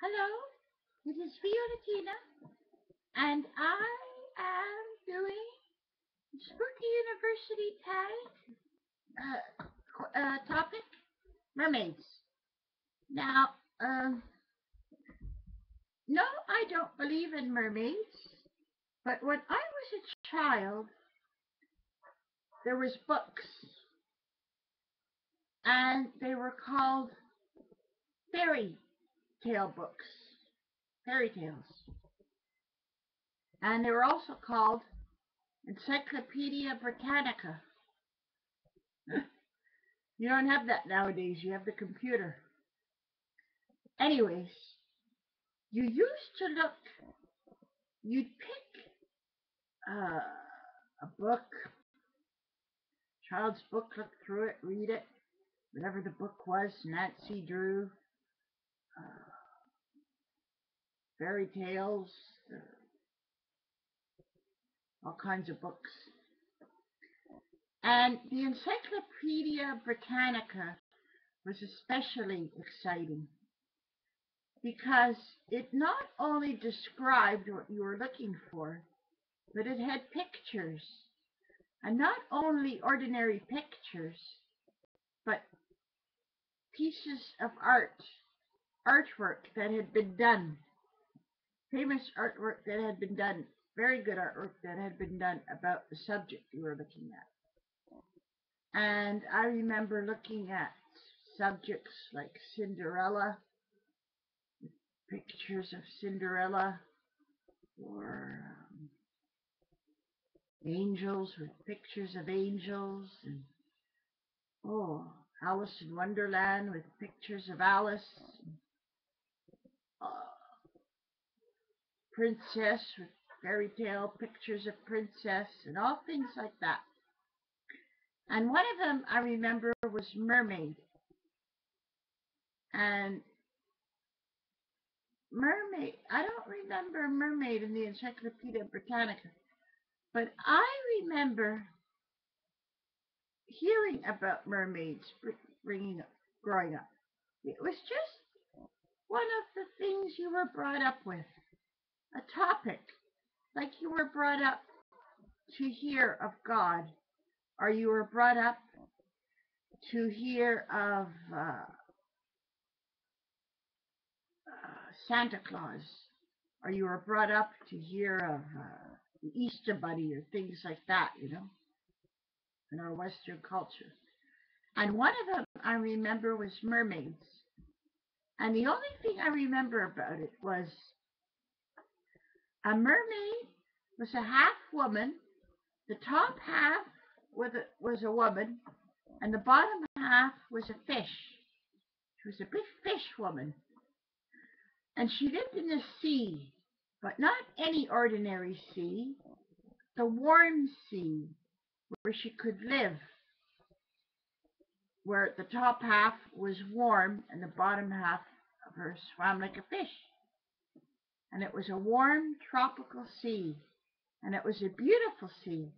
Hello, this is Violetina, and I am doing Spooky University topic, Mermaids. Now, no, I don't believe in mermaids, but when I was a child, there was books, and they were called fairy tale books, fairy tales, and they were also called Encyclopedia Britannica. You don't have that nowadays. You have the computer. Anyways, you used to look, you'd pick a book, child's book, look through it, read it, whatever the book was, Nancy Drew, uh, fairy tales, all kinds of books. And the Encyclopedia Britannica was especially exciting because it not only described what you were looking for, but it had pictures. And not only ordinary pictures, but pieces of artwork that had been done, famous artwork that had been done, very good artwork that had been done about the subject you were looking at. And I remember looking at subjects like Cinderella, pictures of Cinderella, or angels with pictures of angels, and Alice in Wonderland with pictures of Alice, uh, princess with fairy tale pictures of princess, and all things like that. And one of them I remember was Mermaid. And Mermaid, I don't remember Mermaid in the Encyclopedia Britannica, but I remember hearing about mermaids growing up. It was just one of the things you were brought up with, a topic, like you were brought up to hear of God, or you were brought up to hear of Santa Claus, or you were brought up to hear of the Easter Bunny or things like that, in our Western culture. And one of them I remember was mermaids. And the only thing I remember about it was a mermaid was a half woman. The top half was a woman, and the bottom half was a fish. She was a big fish woman. And she lived in the sea, but not any ordinary sea, the warm sea, where she could live, where the top half was warm and the bottom half of her swam like a fish. And it was a warm tropical sea, and it was a beautiful sea.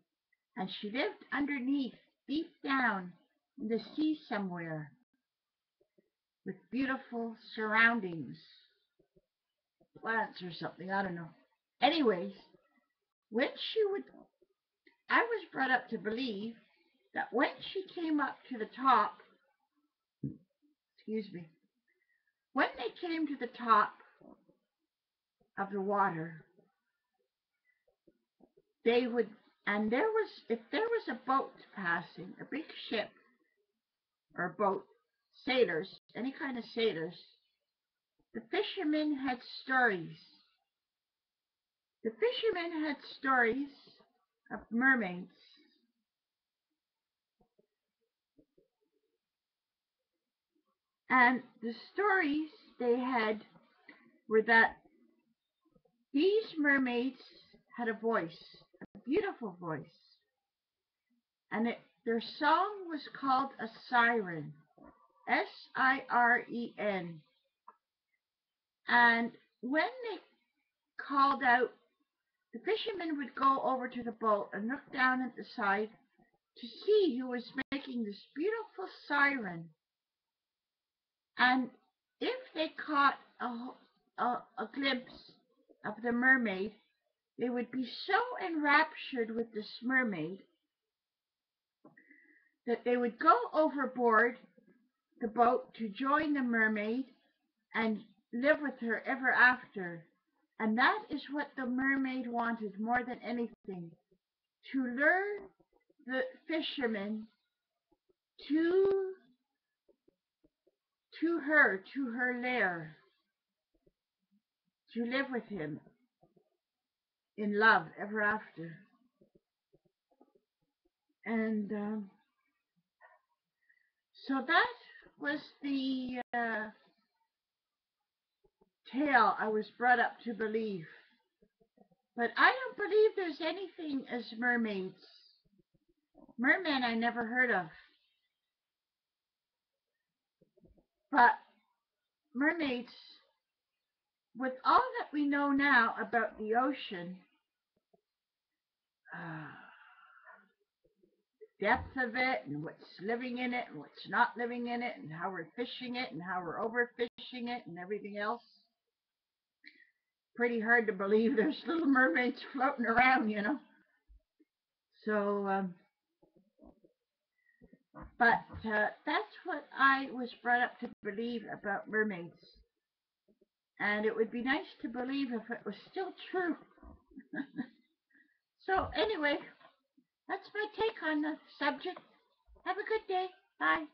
And she lived underneath, deep down in the sea somewhere, with beautiful surroundings, plants or something, I don't know. Anyways, I was brought up to believe that when she came up to the top, excuse me, when they came to the top of the water, they would, and if there was a boat passing, a big ship or boat, sailors, any kind of sailors, the fishermen had stories. The fishermen had stories of mermaids. And the stories they had were that these mermaids had a voice, a beautiful voice. And their song was called a siren, Siren. And when they called out, the fishermen would go over to the boat and look down at the side to see who was making this beautiful siren. And if they caught a glimpse of the mermaid, they would be so enraptured with this mermaid that they would go overboard the boat to join the mermaid and live with her ever after. And that is what the mermaid wanted more than anything, to lure the fisherman to to her lair, to live with him in love ever after. And so that was the tale I was brought up to believe. But I don't believe there's anything as mermaids. Mermen I never heard of. But mermaids, with all that we know now about the ocean, uh, depth of it and what's living in it and what's not living in it and how we're fishing it and how we're overfishing it and everything else, pretty hard to believe there's little mermaids floating around, you know. So, but that's what I was brought up to believe about mermaids. And it would be nice to believe if it was still true. So, anyway, that's my take on the subject. Have a good day. Bye.